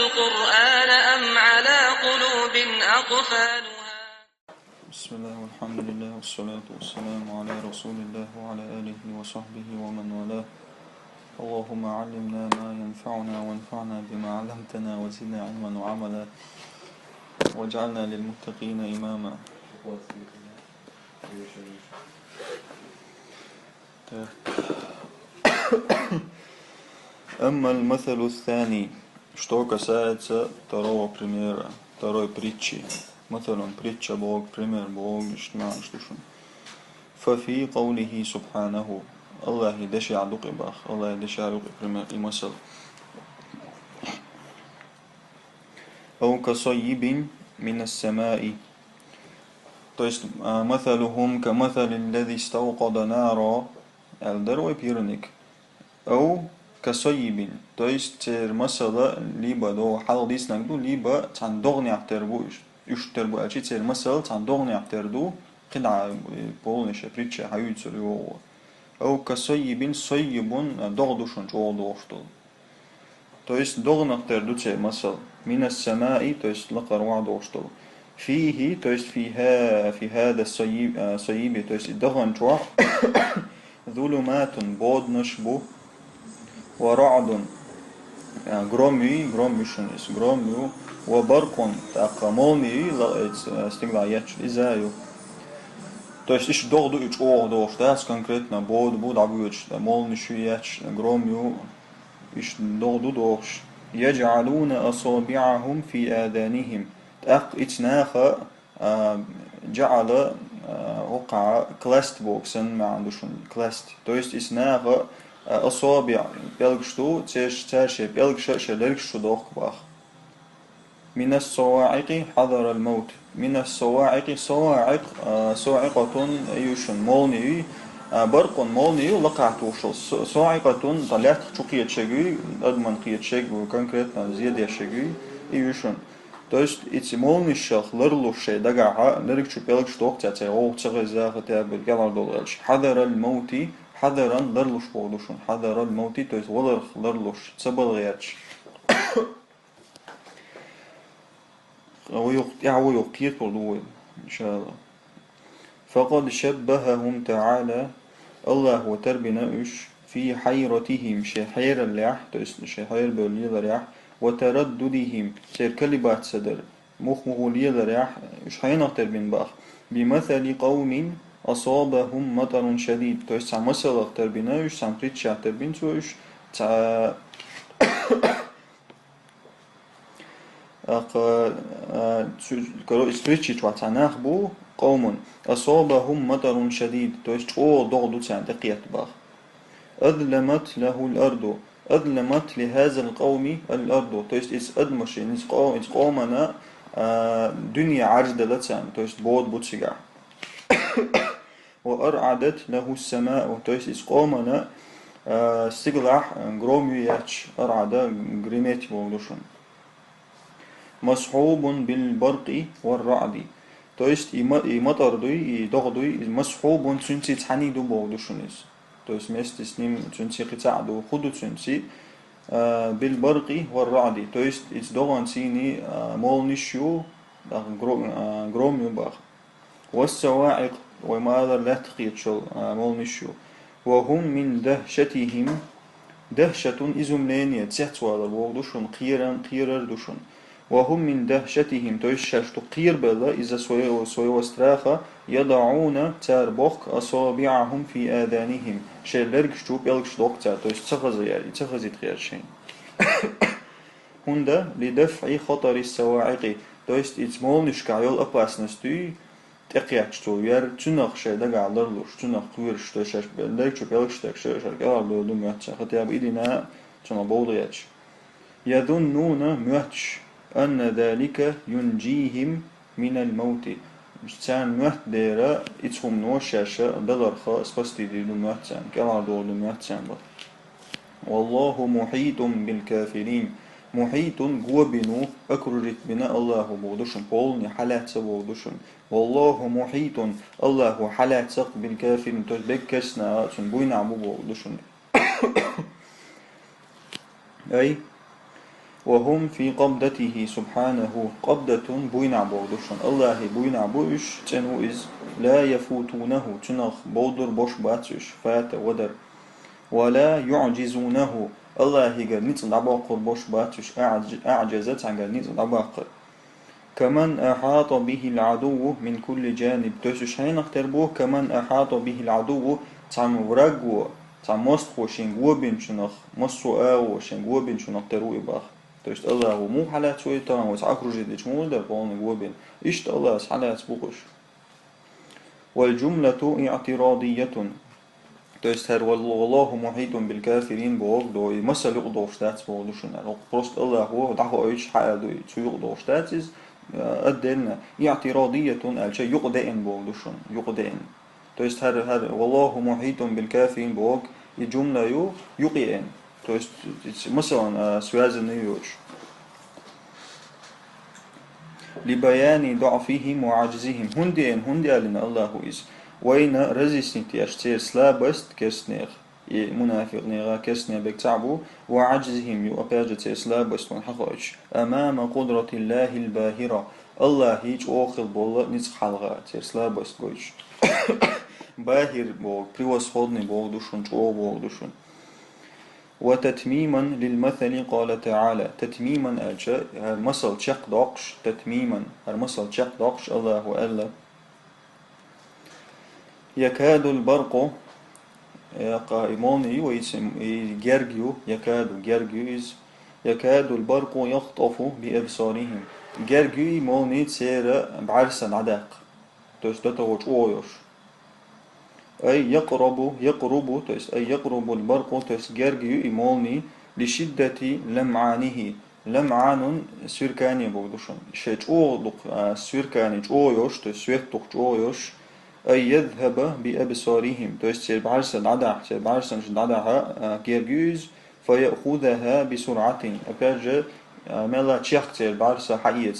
القرآن أم على قلوب أقفالها. بسم الله والحمد لله والصلاة والسلام على رسول الله وعلى آله وصحبه ومن والاه. اللهم علمنا ما ينفعنا وانفعنا بما علمتنا وزدنا علما وعملا واجعلنا للمتقين إماما. أما المثل الثاني, что касается второго примера, второй притчи, مثلا притча Бог, пример Бог, ففي قوله سبحانه, الله يدشي عدوك باخ, الله يدشي عدوك пример المثل, أو كصيب من السماء, то есть مثلهم كمثل الذي استوقد نارا, الدروي بيرنك, أو كصيب, то есть مثلا ليبا دو حال ديس نقدو ليبا تان دغني اعتربو يش تربو أشي تير مثلا تان دغني اعتردو قطعة بولنشة بريتشة حيوتسر يو, أو كصيب صيب دغدوشن جو دوشتو, то есть دغن اعتردو تير مثلا من السماء, то есть لقر وعدوشتو, فيه, то есть في هذا الصيب, صيب, то есть دغن جو ظلمات بود نشبو, ورعد громي, громишунис, громю, وبرق так молнии стигла яч изаю. То есть ищ догду ич огдош, да, конкретно буд абуч, молнишу яч, громю, ищ догду дош. يجعلون أصابعهم في آذانهم, так اتناخ جعل وقع كلاست بوكسن ما عندوشن كلاست, то есть اتناخ أصابع بيلغشتو تشاشي بيلغشة لرغشتو دوخ. من الصواعق حذر الموت, من الصواعق, صواعق صاعقة أيوشن مولني, برق مولني لقعتوشل, صاعقة طلعت شقية شجي أدمن قية شج وكونكريتنا زيادة شجي أيوشن, то есть эти молнишах лырлушей дагага лырыкчу пелыкчу доктя о цегезах табель галардолш حذر الموت, حذرا لرلوش بودوشن, حذر الموت, то есть ولر لرلوش цебелгерч ويقيت بردوه إن شاء الله. فقد شبههم تعالى, الله وتربنا في حيرتهم, شحير اللح, то есть شحير بولي لريح, وترددهم سير كلبات صدر مخمغولي لريح, إش حين تربين باخ, بمثل قوم أصابهم مطر شديد, то есть сам مثل تربنا سام بريتشا تربين تو إسبريتشي تواتاناخ بو قوم أصابهم مطر شديد, то есть о ضغطو تان دقيت باخ, أظلمت له الأرض, أظلمت لهذا القوم الأرض, то есть إس أدمش إس قومنا دنيا عرض لتان, то есть بود بوتشيغا, وأرعدت له السماء, то есть إس قومنا استغلح غرومي ياتش أرعد غريميت بودوشن, مصحوب بالبرق والرعد, то есть и мотордуй, и догдуй, مصحوب цунци цханиду богдушунис, то есть вместе с ним цунци хицаду худу цунци بالبرق والرعد, то есть из догансини молнишу громю бах, والصواعق وما لا تقيتشل молнишу, وهم من دهشتهم, دهشة إزملانية تحتوى بogdушун قيرر دوشون, وهم من دهشتهم, то есть что قير بلا из-за своего страха, يضعون تار بوخ أصابعهم في آذانهم, شلرق شتوب يلق شتوك تار, то есть تخزي تغيرشين. هندا لدفع خطر السواعق, то есть إتمولنشكا يول опасностью تقياتشتو ير تنخ شي دقا لرلوش تنخ قويرش تو شاش لرق شتوب يلق شتوك شاش قال له دمياتش خطيا بإيدنا تنخ بولياتش, يظنون مياتش أن ذلك ينجيهم من الموت, تان مهت ديرا اتهم نوشاشا دلرخا اسفستي دي دميات تان كلا دول دميات تان. والله محيط بالكافرين, محيط قوبنو أكررت بنا الله بودشن بولني حالات سبودشن, والله محيط, الله حالات سق بالكافرين, تبكسنا تنبوين عبو بودشن, أي وهم في قبضته سبحانه قبضة بوينع بودشون الله بوينع بوش تنو إز لا يفوتونه تنخ بودر بوش باتش فات ودر ولا يعجزونه الله قال نيت دعباقر بوش باتش أعجزت عن قال نيت دعباقر كمن أحاط به العدو من كل جانب توسش هين اختربوه كمن أحاط به العدو تعم ورقو تعم مصخو شنقو بين شنخ مصو آو شنقو بين شنخ تروي باخ توست الله مو حالات شوي تمام وسعكرو جديش مو در بون قوبين إشت الله حالات بوقش والجملة اعتراضية توست هر والله محيط بالكافرين بوق دو مثل يقضوا شتات بولوشن بروست الله هو دعو ايش حق دو يقضوا شتاتز أدلنا اعتراضية الشيء يقدئن بولوشن يقدئن توست هر والله محيط بالكافرين بوق الجملة يقيئن توست مثلا سوازن يوش لبيان ضعفهم وعجزهم هندي لنا الله إز وين رزيسنتي أشتير سلابست كسنير منافق نيغا كسنير بكتعبو وعجزهم يؤباجة سلابست ونحقوش أمام قدرة الله الباهرة الله هيج أوخل بولا نزق حلغة تير سلابست قوش باهر بوغ بريوس خودني بوغ دوشون جو بوغ دوشون وتتميما للمثل قال تعالى تتميما أجا المثل تشق داقش تتميما المثل تشق داقش الله ألا يكاد البرق قائموني ويسم جرجيو يكاد جرجيو يكاد البرق يخطف بأبصارهم جرجيو موني تسير بعرسا عداق تستطوش أويوش أي يقرب أي يقرب البرق جرجيو إيموني لشدة لمعانه لمعان سيركاني بودشون شيء أوضق سيركاني أويوش تسويتق أويوش أي يذهب بأبصارهم تسير بعرسا عداق تسير بعرسا عداق جرجيوز فيأخذها بسرعة أباجة ملا تشيخ تسير بعرسا حقيقة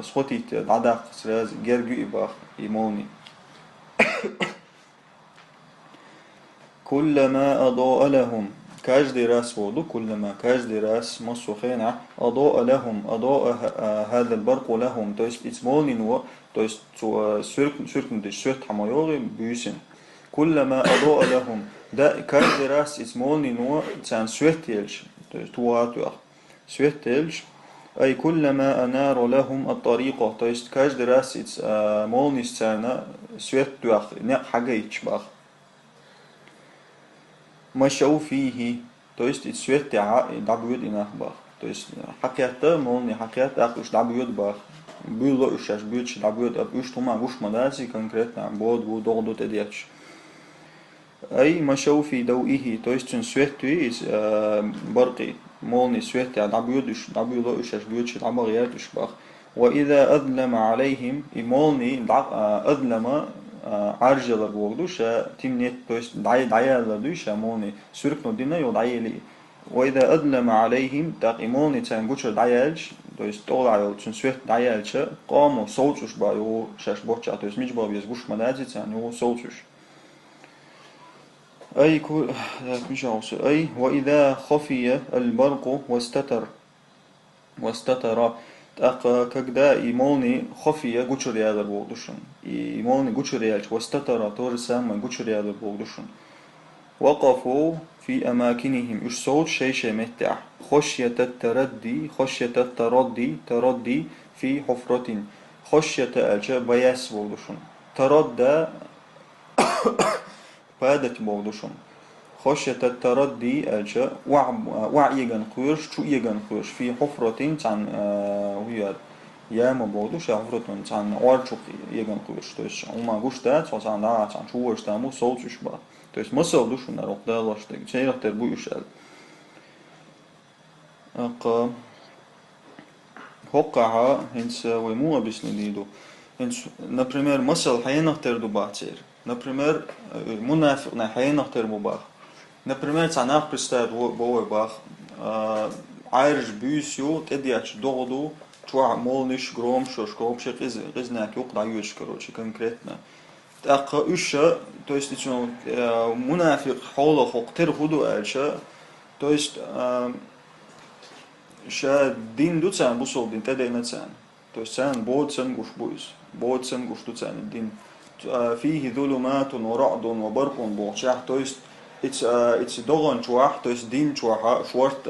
سخوتي عداق سراز جرجيو إباخ إيموني كلما أضاء لهم كاج دي راس وضو كلما كاج دي راس مصو خينع أضاء لهم أضاء هذا البرق لهم تويست إتمولني نو تويست سيركن دي سيرت حمايوغي بيسن كلما أضاء لهم دا كاج دي راس إتمولني نو تان سويتيلش تويست واتوغ سويتيلش أي كلما أنار لهم الطريقة تويست كاج دي راس إتمولني ستانا سويتوغ نق حاجة يتشباخ مشوا فيه تويست اتسويت دعبيود إناه باخ تويست حكياتا مولني حكياتا أخوش دعبيود باخ بيلو إشاش بيوتش دعبيود أبيوش توما وش مداسي كونكريتنا بود ودوغدو تدياتش أي مشوا في دوئه تويست سويتوي برقي مولني سويت دعبيودش دعبيودو إشاش بيوتش دعبغياتش باخ وإذا أظلم عليهم مولني أظلم عرجلر بوغدوشا تيمنيت تويست دعيالر دوشا موني سوركنو دينا يو دعيالي وإذا أظلم عليهم تاقيموني تانغوشا دعيالش تويست طولعيو تنسويت دعيالشا قاموا صوتوش بايو شاش بوچا تويست مجبا بيزغوش مدازي تانيو صوتوش أي كل أي وإذا خفي البرق واستتر كجدا إيموني خفية جوتشر يادر بودشون إيموني جوتشر يالش واستتر تورسام من جوتشر يادر بودشون وقفوا في أماكنهم إيش صوت شيء متع خشية التردي تردي في حفرة خشية ألشة بياس بودشون تردى بادت بودشون خشية التردي ألشة وعيجن قرش شو يجن قرش في حفرة عن ويا يا ما بودوش حفرة عن أرشق يجن قرش توش وما قوش تات عن دعات عن شو ورش تامو صوت شبه توش ما صودوش من الرق ده لاش تك شيء رح تربوش ال أق وقع هنس ويمو بسنديدو هنس نبريمير مثل حين تردو بعتير نبريمير منافق نحين تربو بعض Например, цанах представит бовой бах, айрж бюсю, тедиач доду, чуа молниш громшо, шкопше кизнак юк даюч, короче, конкретно. Так уша, то есть мунафик холо хоктер худу альша, то есть ша дин дуцан бусол дин тедейнацан. То есть цан боцан гуш буис. Боцан гуш дуцан дин. فيه ظلمات ورعد وبرق بوشح. То есть it's догон чуах, то есть дин чуаха шворт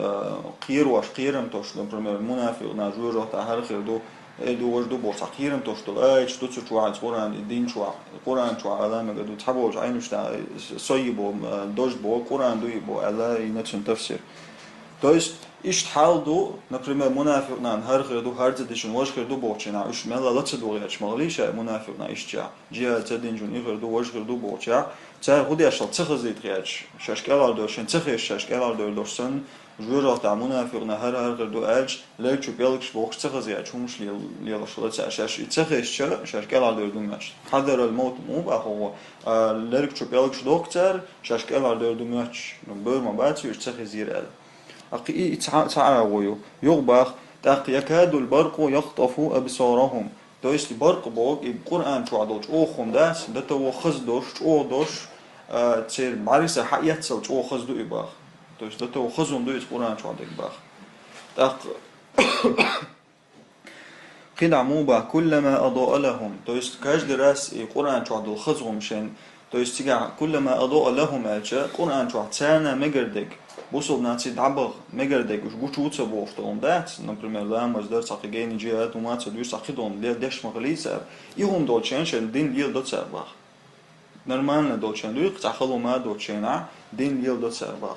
قير واش قيرم то что, например, منافق на жужо та хархир до эду вожду бо сахирм то что что чуах قرآن дин чуах قرآن чуах ала мегду тхабож айнуш та соибо дож бо قرآن дуи бо ала иначен тафсир. То есть ишт халду, например, منافق на хархир до харзедишн вожхир до бочина уж мела лацду яч малиша منافق на ишча جيا تدين игр до вожхир до боча цар худяшал цхазит яч шашкалар до шен цхеш шашкалар до дошсан журал та منافق на хархир до алж лечу белкш бокш цхаз яч хумш лила шла шаш цхеш шашкалар до думаш حذر الموت مو بهو لركچو белкш доктор шашкалар до думаш برما باتي цхазир أقي تعاويو يغبخ تاق يكاد البرق يخطف أبصارهم. То есть барк бог и Qur'an чуадолч охум дас да то хаздош чудош цер мариса хаятсал чу хазду ибах. То есть да то хазун до из Qur'an чуадек бах. Так قدعموا با كلما أضاء لهم. То есть каждый раз и Qur'an чуадол хазум шен. То есть тига كلما أضاء لهم ача Qur'an чуад цана мегердек. Бусол наци дабах мегердек уж гучуца бофтон дат, например, ламаз дар сахигени джиат умаца дус сахидон ле деш маглиса и хум долчен дин лил доцабах. Нормально долчен дуик сахалу ма долчена дин лил доцабах.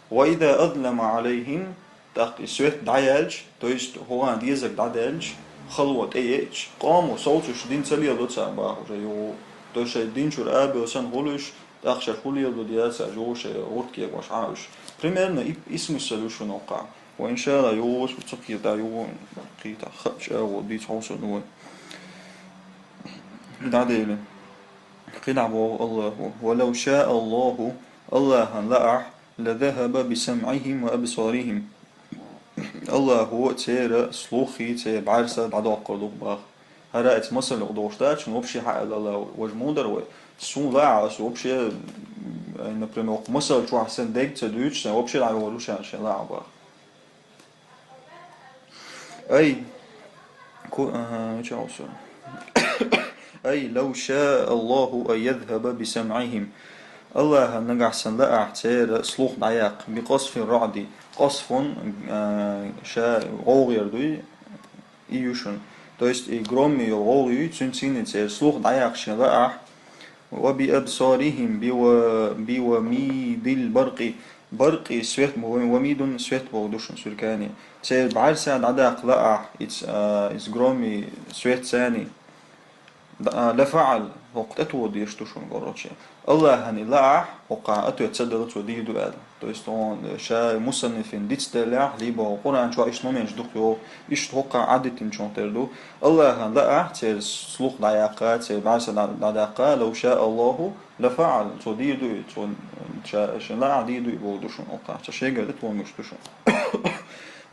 وإذا أظلم عليهم так свет даялж, то есть хуан язык даялж, халвот эйч, قاموا صوتش دين цалил доцабах уже его, то есть дин чур абил сан хулуш تأخشى خليه ودياسة جوش وركي واش عاوش. Примерно и смысл еще наука. وإن شاء الله يوش وتقي دا يو قيتا خش أو دي توصل نوع. دعديله. قيل عبو الله ولو شاء الله الله لأح لذهب بسمعهم وأبصارهم. الله هو تير سلوخي تير بعرسة بعد عقل باخ. هرأت مثل قدوشتاش ونوبشي حق الله وجمودر سون لا вообще, например, مثل شو أحسن ديك تدويش вообще لا يقولوش عشان لا عبار أي أي لو شاء الله أن يذهب بسمعهم الله نجح سن لا احتير سلوخ ضيق بقصف الرعد قصف شا غوغير دوي إيوشن то есть и громы и غوغي تنسين سلوخ ضيق شن لا وبأبصارهم بوميد البرق برق سويت وميد سويت بودوشن سركاني تير بعرسة عداق لأح إتس غرومي سويت ثاني لفعل وقت أتود يشتوشون قررتشي الله هني لأح وقع أتو يتصدلت وديه دوال то есть он شا مصنفين ديت تلاح ليبا قرآن شو إيش نومينش دكتور إيش توقع عدتين شون تردو الله هن لأح تير سلوك ضياقة تير بعرسة ضياقة لو شاء الله لفعل تو ديه دو تو شا لا ديه دو يبودوشون وقع تشيء قدت ومشتوشون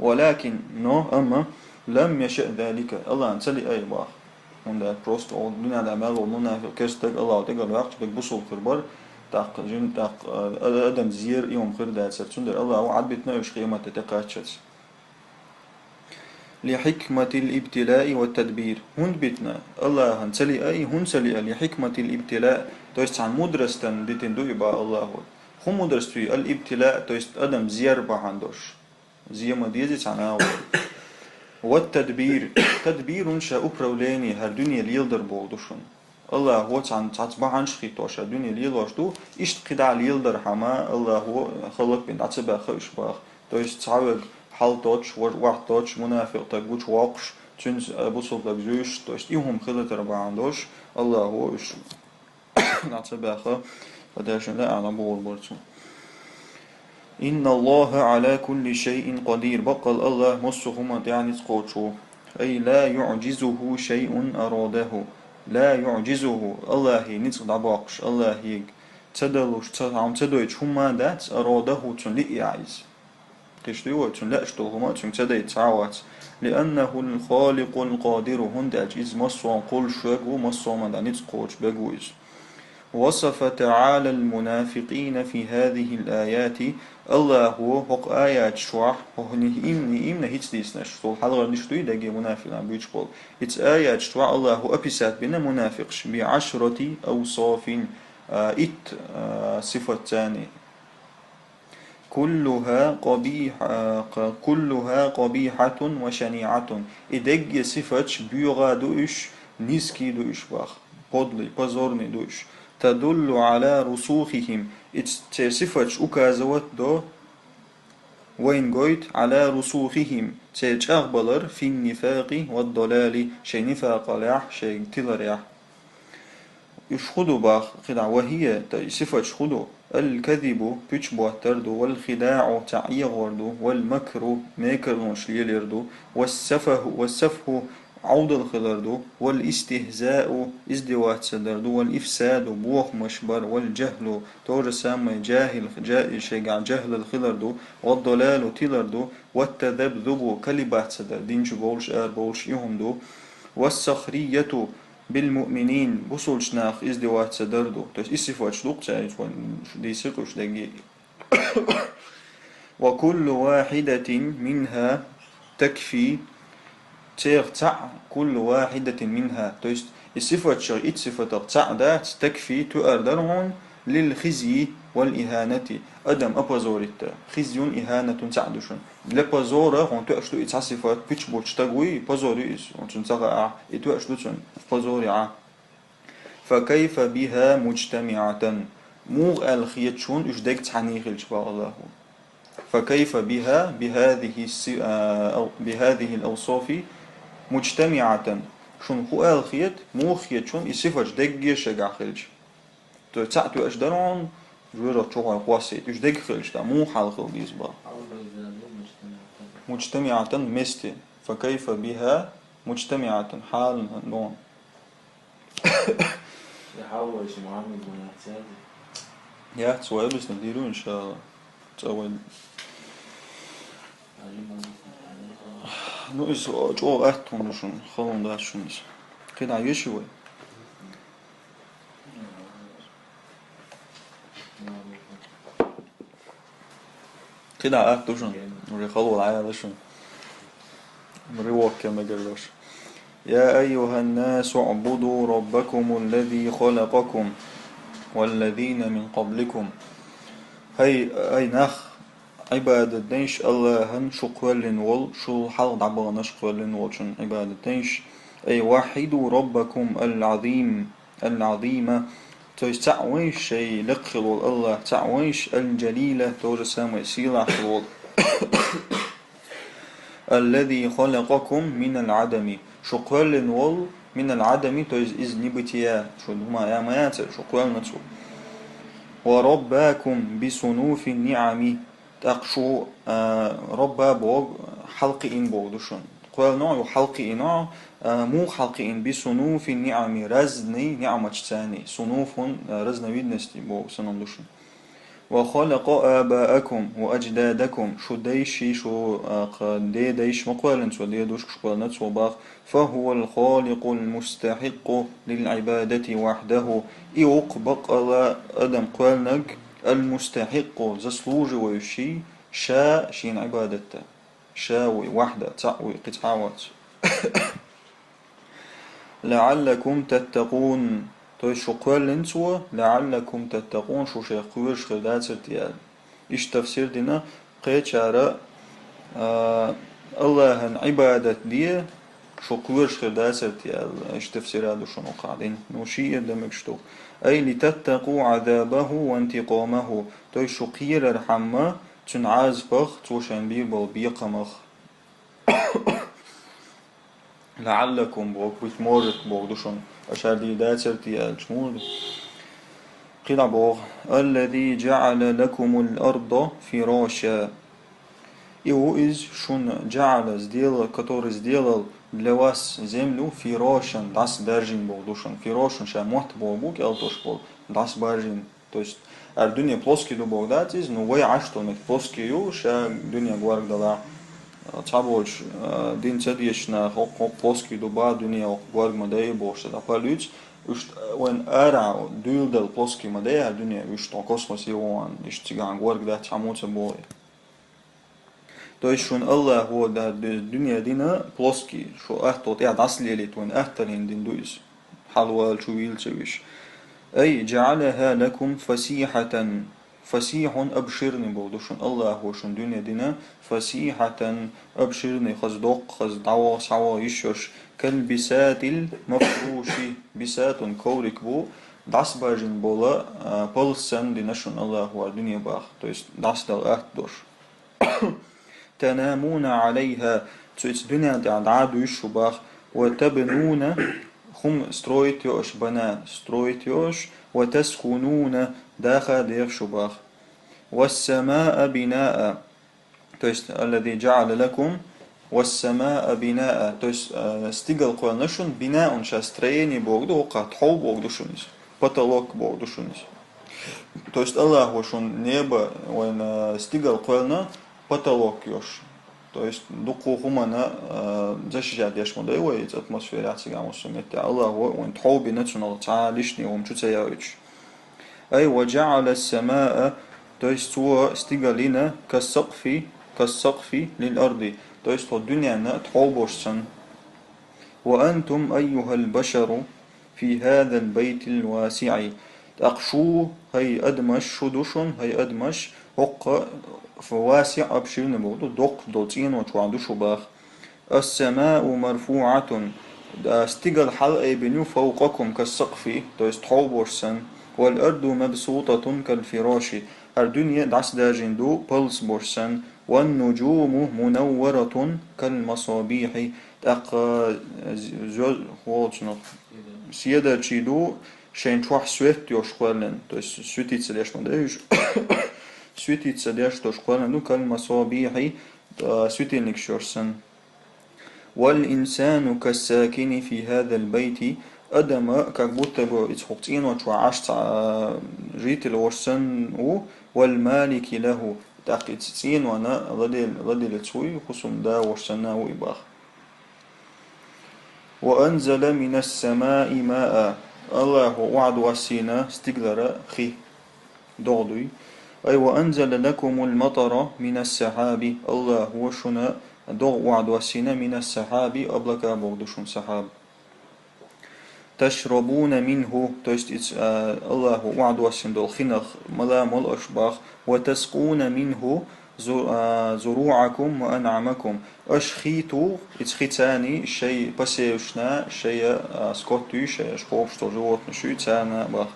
ولكن نو أما لم يشأ ذلك الله نسلي أي باخ onda prosto od dunya da mel onuna kestek Allah te gal vaqt bek busul khirbar taq jin taq adam zir yom khirda sertunder Allah وعد بتناوش قيمة تتقاتشت لحكمة الابتلاء والتدبير هون بتنا الله هنسلي أي هنسلي لحكمة الابتلاء то есть عن مدرستن ديتن دو يبا الله هم مدرستي الابتلاء то есть adam zir بهندوش زيما ديزي عن والتدبير تدبير شاء أبروليني هر دنيا ليلدر بولدوشن الله هو تعتبع عن شخيطوش الدنيا ليلوشدو إشت قدع ليلدر حما الله هو خلق بين تعتبع خيش باخ تو يست تعوق حال توش واحد توش منافق تقوش واقش تنز بوصل لبزوش تو يست إيهم خلط ربع عندوش الله هو إش تعتبع خا فداشن لا أعلم بول برسو إن الله على كل شيء قدير بقل الله مصهما يعني تقوتشو أي لا يعجزه شيء أراده لا يعجزه الله نتصد باقش الله تدلوش عم تدويش هما دات أراده تنلئ عايز قشتيوه تنلأشتو هما تنتدي تعوات لأنه الخالق القادر هنداج إز مصوان قول شاق ومصوان دا نتقوتش بقويز وصف تعالى المنافقين في هذه الآيات. الله هو حق آيات شوح هو إمنا هيتس ديسنش طول حلقة نشتوي دقي منافق عم بيجبول هيتس آيات شوح الله هو أبسات بنا منافقش بعشرة أوصاف صفة تاني كلها قبيحة وشنيعة إدق صفة بيغا دوش نيسكي دوش باخ بودلي بازورني دوش تدل على رسوخهم صفة أكازوت دو وين قويت على رسوخهم أغبلر في النفاق والضلال شي نفاق لح شي تلريح يشخدو باخ خدع وهي صفة شخدو الكذب بيتشبه تردو والخداع تعيغوردو والمكر ميكر نشليلردو والسفه عود الخلردو والاستهزاء ازدوات سدردو والإفساد بوخ مشبر والجهل تور سام جاهل شيقع جهل الخلردو والضلال تلردو والتذبذب كلبات سدر دينش بولش بولش يهمدو والسخرية بالمؤمنين بوصل شناخ ازدواج سدردو تو اسفوات شلوق تعيش دي سقوش دقي وكل واحدة منها تكفي تاع كل واحدة منها تو الصفات شغ صفة تاع ذات تكفي تؤردرون للخزي والإهانة أدم أبازوريت خزي إهانة تعدشون لبازورة هون تأشلو إتصفات بيتش بولش تقوي بازوريس هون تنتقع إتوأشلو تون بازوريعة فكيف بها مجتمعة موغ الخيتشون إجدك تحنيخ الجباء الله فكيف بها بهذه الأوصاف مجتمعة شون هو الخيت مو خيت شون يصفج دق شجع خلج تو تعتو أشدرون جورا تشوها قواسي تش دق خلج تا مو حال خلج با مجتمعة مستي فكيف بها مجتمعة حال نون يحول شي محمد من احتياجي يا سؤال بس نديرو إن شاء الله سؤال نو إس جو أهتون شون خلون ده شون إس كده عيشوا كده أهتون شون نوري خلوا العيا شون نوري وكا ما قالوش يا أيها الناس اعبدوا ربكم الذي خلقكم والذين من قبلكم هاي نخ عبادة دينش الله هن شقوالين وول شو حال دعبغنا شقوالين وول شن عبادة دينش أي وحدوا ربكم العظيمة تويس تعويش شي لقلول الله تعويش الجليلة تورسام سيلا حلول الذي خلقكم من العدم شقوالين وول من العدم تويس إز نبتيا شو هما يا ميات شقوال نتو ورباكم بصنوف النعم تقشو ربا بوغ حلقي إن بوغ دوشن قوال نوع حلقي نوع مو حلقي إن بصنوف النعم رزني نعمة تاني صنوف رزن ويدنستي بوغ سنن دوشن وخلق آباءكم وأجدادكم شو ديشي شو دي ديش مقوالن شو دي دوش قوالنت شو باخ فهو الخالق المستحق للعبادة وحده إيوق بقى أدم قوالنك المستحق زسلوج ويشي شا شين عبادته شاوي وحده تعوي قطعوات لعلكم تتقون توي شو قوالن سوا لعلكم تتقون شو شيخ قويش خلدات سرتيال إيش تفسير دينا قيت شارع الله عبادة دي شو قويش خلدات سرتيال إيش تفسير هذا شنو قاعدين نوشي دمك شتو أي لتتقوا عذابه وانتقامه توي شو قير الحمى تنعاز بخ توشن بير بالبيقمخ لعلكم بوك بتمرت بوك دوشن أشار دي داترتي الجمهور قيل بوغ الذي جعل لكم الأرض فراشا إيو إز شون جعل زديل كتور زديل لواس زملو فراشا داس برجين بوغ دوشن فراشا شا محت بوغ بوك ألتوش بوغ داس برجين то есть الدنيا плоский до бог датиз но way عشتو مك плоский يو شا الدنيا غوارك دلا تعبوش دين تديشنا خو плоский до ба الدنيا غوارك مداي بوش دا بالوج وين أرع دول دل بلوسكي مديها الدنيا وش كosmos يوان يشتغل ورق ده تعمود سبوي تو شون الله هو ده الدنيا دينا بلوسكي شو أهتوت قاعد أصلي لي وين أهترين دين دويس حلوة شو يلتويش أي جعلها لكم فسيحة فسيح أبشرني بودشون الله هو شون دنيا دينا فسيحة أبشرني خزدق خزدعوة سعوة يشوش كالبسات المفروش بسات كورك بو دعس باجن بولا بلسن دي نشون الله هو الدنيا باخ تو есть دعس دل دوش تنامون عليها تو есть دنيا دي عدو يشو باخ وتبنون هم строить يوش بنا строить يوش وتسكنون داخل دير شباخ والسماء بناء то есть الذي جعل لكم والسماء بناء то есть стигал قولنشون بناء он сейчас строение богду ока тхол богду шунис потолок богду шунис то есть Allah он небо он стигал قولна потолок ёш то есть дуку хумана защищать яш мода его из атмосферы атсигамус метта Allah он тхол бинацунал та лишний он чуцаяич أي وجعل السماء то есть هو استقالنا كالسقف للأرض то есть الدنيا تحوبوشسن وأنتم أيها البشر في هذا البيت الواسع أقشو هي أدمش شدوشن هي أدمش حق فواسع أبشرن بودو دق دوتين وتوعدو شباخ السماء مرفوعة استقال حلقة بنيو فوقكم كالسقف то есть تحوبوشسن والأرض مبسوطة كالفراش الدنيا دعس داجن دو بلس بورسن والنجوم منورة كالمصابيح تق زوج خالصنا سيدا تشيدو شين تروح سويت يوشقلن تو سويتي تسليش مدايش سويتي تسليش توشقلن دو كالمصابيح سويتي نكشورسن والإنسان كالساكن في هذا البيت أدم كبوت بو إتحقين وتوعشت جيت الورسن والمالك له تأكيد سين وانا غدي لتسوي خصوم دا ورسنا وإباخ وأنزل من السماء ماء الله وعد وسينا استقدر خي دغدوي أي وأنزل لكم المطر من السحاب الله هو شنا دغ وعد وسينا من السحاب أبلك بغدشون سحاب تشربون منه то есть الله وعد وسن دول خنخ ملا مل أشباخ وتسقون منه زروعكم وأنعمكم أشخيتو إتخيتاني شيء بسيوشنا شيء سكوتو شيء شقوفشتو جوات نشو تانا باخ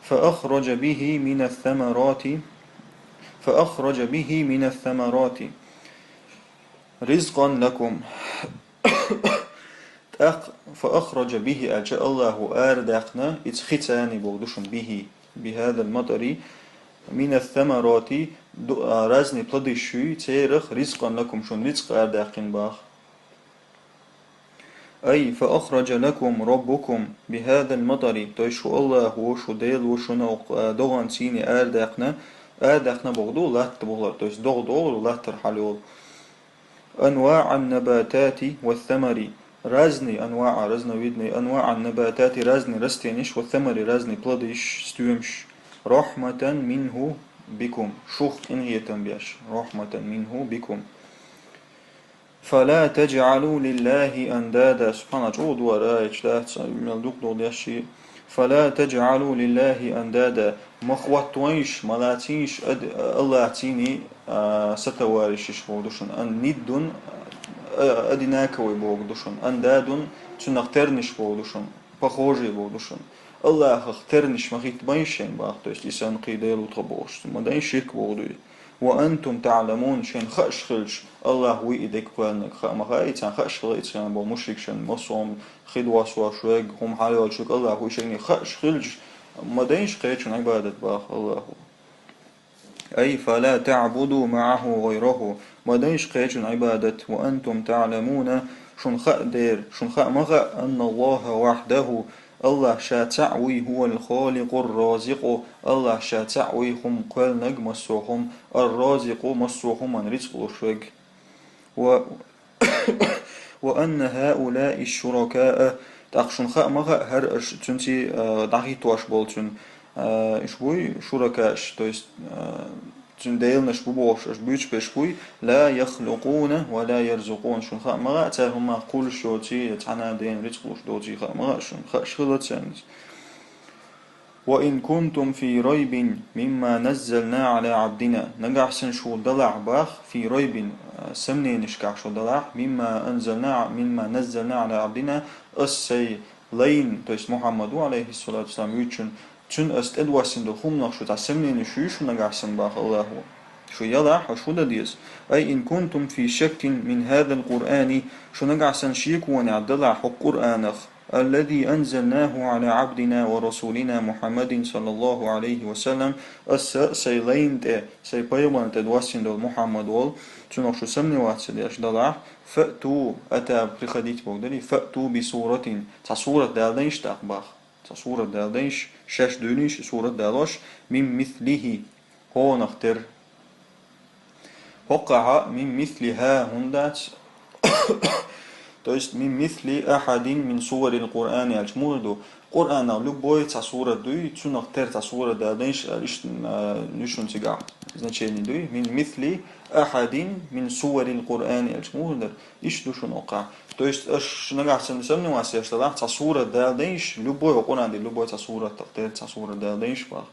فأخرج به من الثمرات رزقا لكم فأخرج به أجاء الله آردقنا إتختاني بودشن به بهذا المطر من الثمرات رزني بلدشوي تيرخ رزقا لكم شن رزق آردقين باخ أي فأخرج لكم ربكم بهذا المطر تيشو الله وشو ديل وشو دوغان سيني آردقنا بغدو لات بغلر تيش دوغدو لات ترحلول أنواع النباتات والثمر رازني أنواع رزنويدني أنواع النباتات رازني رستينش والثمر رازني بلديش ستومش رحمة منه بكم شوخ إنغية بيش رحمة منه بكم فلا تجعلوا لله أندادا سبحانه جود ورايش لا ملدوك دول يشي فلا تجعلوا لله أندادا مخواتويش ملاتيش الله تيني ستواريش بودشن أن ندن одинаковые богдушон, андадун цунахтерниш богдушон, похожие богдушон. Аллах ахтерниш махит байшен бах, то есть исан қиделу табош, мадай ширк богдуй. وأنتم تعلمون شين خشخلش الله ويدك قالنك خمخاي تان خشخل إتسان بو مشرك شن مصوم خدواس واشوق هم حالي شك الله هو شيني خشخلش مدينش قيتشن عبادة باخ الله أي فلا تعبدوا معه غيره مدينش قيتشن عبادة وأنتم تعلمون شن خأدير شن خأمغ أن الله وحده الله شاتعوي هو الخالق الرازق الله شاتعوي هم قال نجمسوهم الرازق مسوهم من رزق الشوق وأن هؤلاء الشركاء так шунха мага хар чунти дагитуаш бол чун ишбуй шуракаш, то есть чун дейлнаш бубош бюч пешбуй لا يخلقون ولا يرزقون شنخا مغا تاهما قول شوتي تانا دين رزقوش دوجي خا مغا شنخا شغلتان وإن كنتم في ريب مما نزلنا على عبدنا نجح شو ضلع باخ في ريب سمني نشكع شو ضلع مما نزلنا على عبدنا السي لين تو есть محمد عليه الصلاة والسلام يتشن تشن است ادواسين دو خم نخشو تا سمني نشوش نجح سن باخ الله شو يلا شو ديس أي إن كنتم في شك من هذا القرآن شو نجح سن شيك ونعدلع حق قرآنخ الذي أنزلناه على عبدنا ورسولنا محمد صلى الله عليه وسلم سيلين سي بيبان تدواسين دول محمد وول تنو شو سمني واتسل يشدلع فأتوا أتا приходить بودري فأتوا بسورة تصورة دالدينش تأخباخ تصورة دالدينش شاش دونيش سورة دالوش من مثله هو نختر وقع من مثلها هندات то есть من مثل أحد من صور القرآن الجمود قرآن любой تصورة دوي تنو نختر تصورة دالدينش نشون تيجا значение دوي من مثل أحد من صور القرآن الجمود إيش دوشون وقع то есть аш нагахсен сам не вася что да تصورة دالدينش любой قرآن любой تصورة تختر تصورة دالدينش бах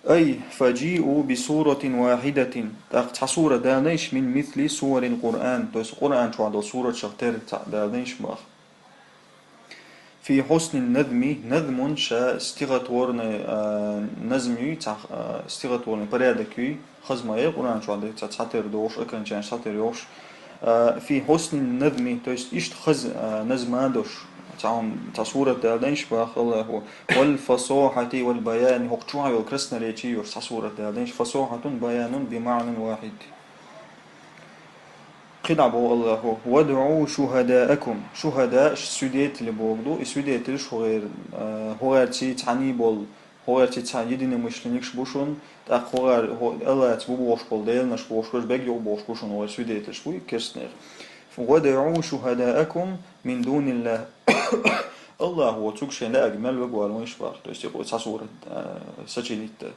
أي فجيءوا بسورة واحدة تصورة دالدينش من مثل صور القرآن تو есть قرآن شو عدو سورة شختر دالدينش бах في حسن النظم نظم شا استغتورن نظمي استغتورن порядок خزمة قرآن شو عدو تساتر دوش أكن جان ساتر يوش في حسن النظم то есть إيش خز نظم دوش تعم تصورة دالدينش باخ الله والفصاحة والبيان هقشوها والكرسنا ريتشي يور تصورة دالدينش فصاحة بيان بمعنى واحد قدع بو الله ودعوا شهداءكم شهداء سوديت اللي بوغدو سوديت ليش هو تي تعني بول هو تي تعني يدين مشلنيكش بوشون تاق هو الله تبو بوش بول ديل نش بوش بيج يو بوش بوشون هو سوديت ليش بوي كرسنر ودعوا شهداءكم من دون الله الله هو تشوكش لا أجمل وجوال ويشبه то есть يقول تصور سجلت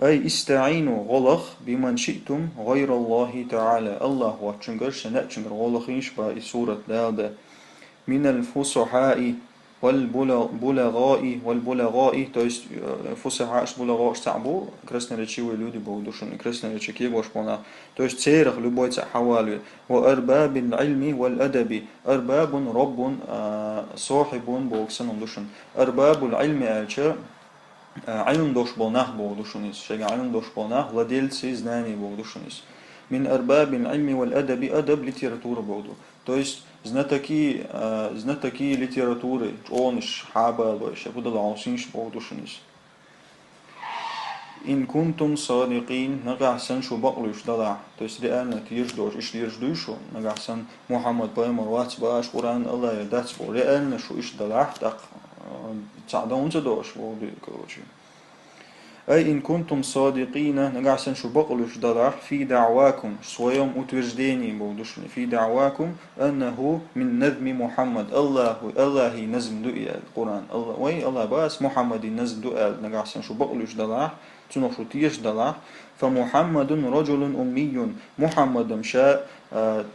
أي استعينوا غلق بمن شئتم غير الله تعالى الله هو تشنجرش لا تشنجر غلق يشبه سورة دالة من الفصحاء والبلغاء то есть فصحاء بلغاء تعبو красные речи люди богдушин красные речи кегош пона то есть церах любой حوالي وأرباب العلم والأدب أرباب رب صاحب بوكسن دушин أرباب العلم ألشا علم دوش بونах богдушинис шега علم دوش بونах владельцы знаний богдушинис من أرباب العلم والأدب أدب литература богду то есть знатоки литературы онш хаба лош будала онсинш богдушинис إن كنتم صادقين نقعسن شو بقلوش دلع то есть реально ты еждош иш еждушу نقعسن محمد بايمر وات باش قرآن الله يدات بو реально شو иш دلع так تعدون تدوش بودي كروچي أي إن كنتم صادقين نقعسن شو بقلوش دلع في دعواكم своем утверждении بودушни في دعواكم أنه من نظم محمد الله نظم دو القرآن الله وي الله باس محمد نظم دو نقعسن شو بقلوش دلع تنوشو تيش دلع فمحمد رجل أمي محمد مشاء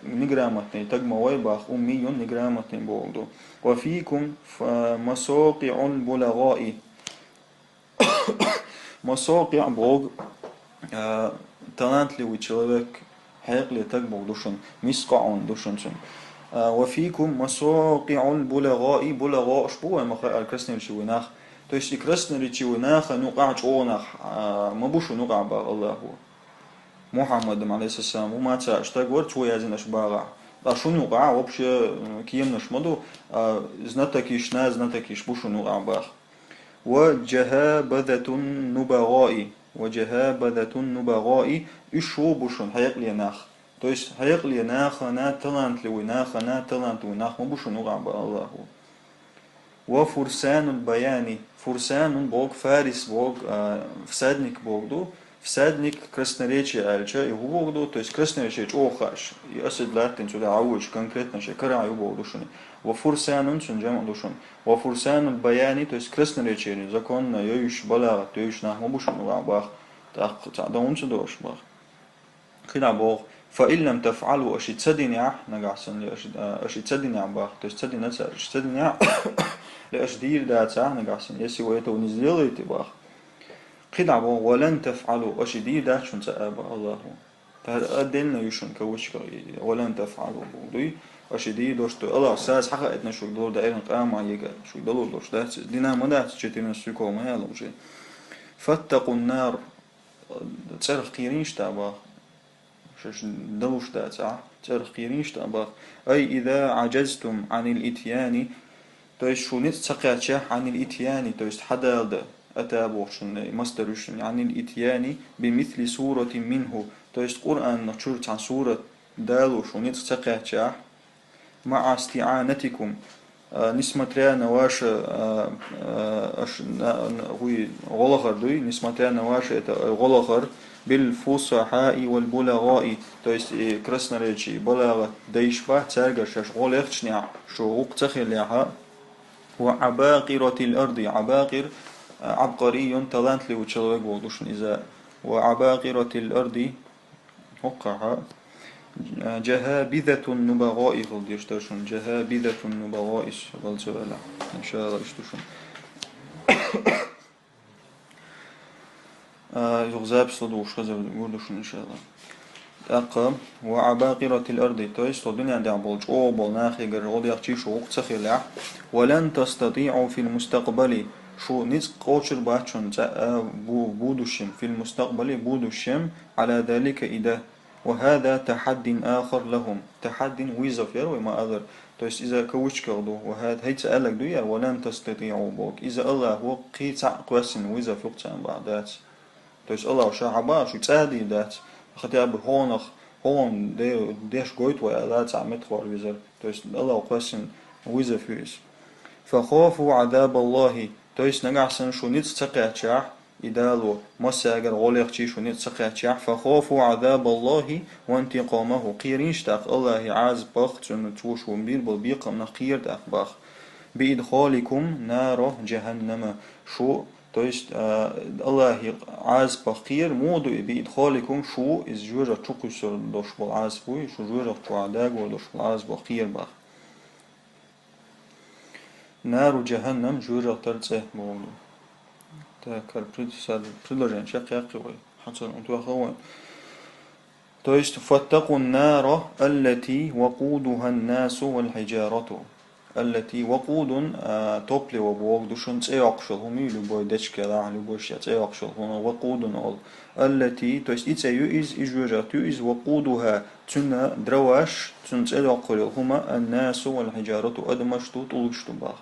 نجرامتني تجمع ويباخ أمي نجرامتني بولدو وفيكم مساقع البلغاء مساقع بوغ талантливый человек حيقلي تجمع دوشن مسقعون دوشن وفيكم مساقع البلغاء بلغاء شبوه مخا الكرسني شو ناخ то есть и красные речи унаха нука чонах мабушу нука ба Аллаху Мухаммадом алейхиссалам умаца что говорит свой один наш бага да шунука вообще кием наш моду знатоки шна знатоки шбушу нука бах وجهابذة النبغاء ишобушун хаякли нах то есть хаякли наха на талантливый наха нах мабушу нука ба Аллаху وفرسان البيان فرسان بوغ فارس بوغ всадник богду всадник красноречия альча и губогду, то есть красноречие охаш, и оседлатин сюда ауч конкретно шекара и убогдушуни. Во фурсанун сунджам душун. Во фурсанун баяни, то есть красноречие, законно, йоюш балага, то йоюш нахмабушун бах, так даун сюдош бах. خدا بوغ فإن لم تفعلوا أشي تسدنيع نقعسن أشي تسدنيع бах, то есть تسدنيع تسدنيع لأشدير داتا نقعسن يسي ويتو نزليليتي бах. خدا بوغ ولن تفعلوا أشي دير دات شن سأبا الله. فهذا أدلنا يشن كوشك ولن تفعلوا بوغدوي أشي دير دوشتو الله ساس حقا إتنا شو دور دائرن قاما يقال شو دلور دوش دات دينا ما دات جتنا سيكو ما يالو جي فاتقوا النار تصرف قيرينش تابا شش دلوش داتا تصرف قيرينش تابا أي إذا عجزتم عن الإتيان تويست شو نتسقيتش عن الإتيان تويست حدا أتابوشن مصدرشن عن الإتيان بمثل سورة منه تويست قرآن نشرت عن سورة دالوش ونتسقيتش مع استعانتكم نسمتريا نواش غلغر دوي نسمتريا نواش غلغر بالفصحاء والبلغاء تويست كرسنريتشي بلاغة ديشبه تارجر شاش غلغتشنع شو تخليها وعباقرة الأرض عباقر عبقري تلانت لي وتشلوك وغدوشن إذا وعباقرة الأرض وقعها جهابذة النبغاء يشترشون جهابذة النبغاء والسؤال إن شاء الله يشترشون يغزاب صدوش غزابوشون إن شاء الله أقام وعباقرة الأرض تويست الدنيا عند عبولج أو بالناخي جرود يختيش وقت سخيلع ولن تستطيعوا في المستقبل شو نزق قوشر باتشون بودوشم في المستقبل بودوشم على ذلك إذا وهذا تحد آخر لهم تحد ويزف يروي ما أذر تويست إذا كوش كردو وهذا هيت سألك دوير ولن تستطيعوا بوك إذا الله هو قيتع قوسن ويزف يقتعن بعدات تويست الله شعبا شو تادي دات ختاب هون ديش قويت ولا تعمد خوار ويزر تويست الله قوسن ويزف يس فخافوا عذاب الله تويست نقعسن شو نتستقع إدالو مساجر غوليخ شو نتسقع فخافوا عذاب الله وانتقامه قيرينش تاق الله عز بخ تنتوش ومبير بالبيق من قير تاق بخ بإدخالكم نار جهنم شو تويست الله عز بخير مودو بإدخالكم شو إز جورا تقصر دوش بالعز بوي شو جورا تعداق ودوش بالعز بخير بخ نار جهنم جورا ترتسه مودو تذكر предложение شقيقي حتى أنتوا أخوان تويست فاتقوا النار التي وقودها الناس والحجارة التي وقود توبلي وبوغدوشن تيوقشل همي لبوي دشكلا لبوي شيا تيوقشل هنا وقود أول التي تويست إتسيو إز إجوجاتو إز وقودها تنا درواش تن تيوقل هما الناس والحجارة أدمشتو طولشتو باخ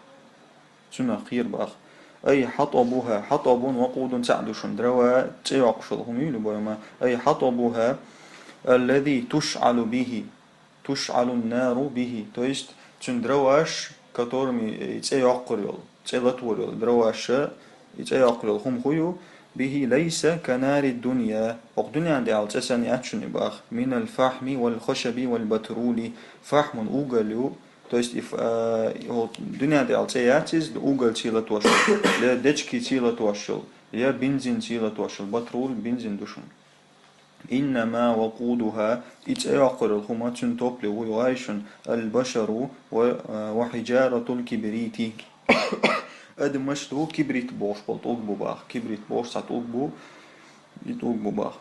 تنا خير باخ أي حطبها حطب وقود تعدش دروا تيوقشل همي لبوي أي حطبها الذي تشعل به تشعل النار به تويست تندرواش كتورمي يتيقرل تيلتورل درواش يتيقرل هم خيو به ليس كنار الدنيا الدنيا عند أساسا يأتشن باخ من الفحم والخشب والبترول فحم أوغلو تويست الدنيا عند أساسا أوغل تيلا توشل لا دشكي تيلا توشل يا بنزين تيلا توشل بترول بنزين دوشن إنما وقودها إتأقر الخمات توبل ويعيشن البشر وحجارة الكبريت أدمشتو كبريت بوش بلطوق باخ كبريت بوش ساتوق باخ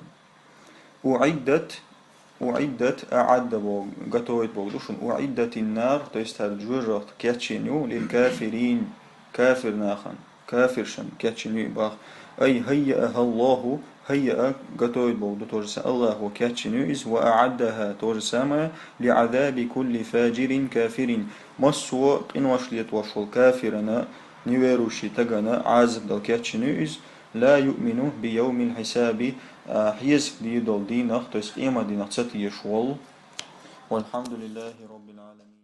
أعدت أعد بوغ قطويت بوغدوشن أعدت النار تيستهل جورة كاتشينيو للكافرين كافر ناخن كافر شن كاتشينيو باخ أي هيئها الله هيئ قطويت بوغدو تورسا الله وكاتشينيو إز وأعدها تورساما لعذاب كل فاجر كافر مسوى إنوش ليتوشل كافرنا نيويروشي تغانا عازب دل كاتشينيو إز لا يؤمن بيوم الحساب حيزك دي دول دينخ تسقيمة دينخ ستي يشوال والحمد لله رب العالمين.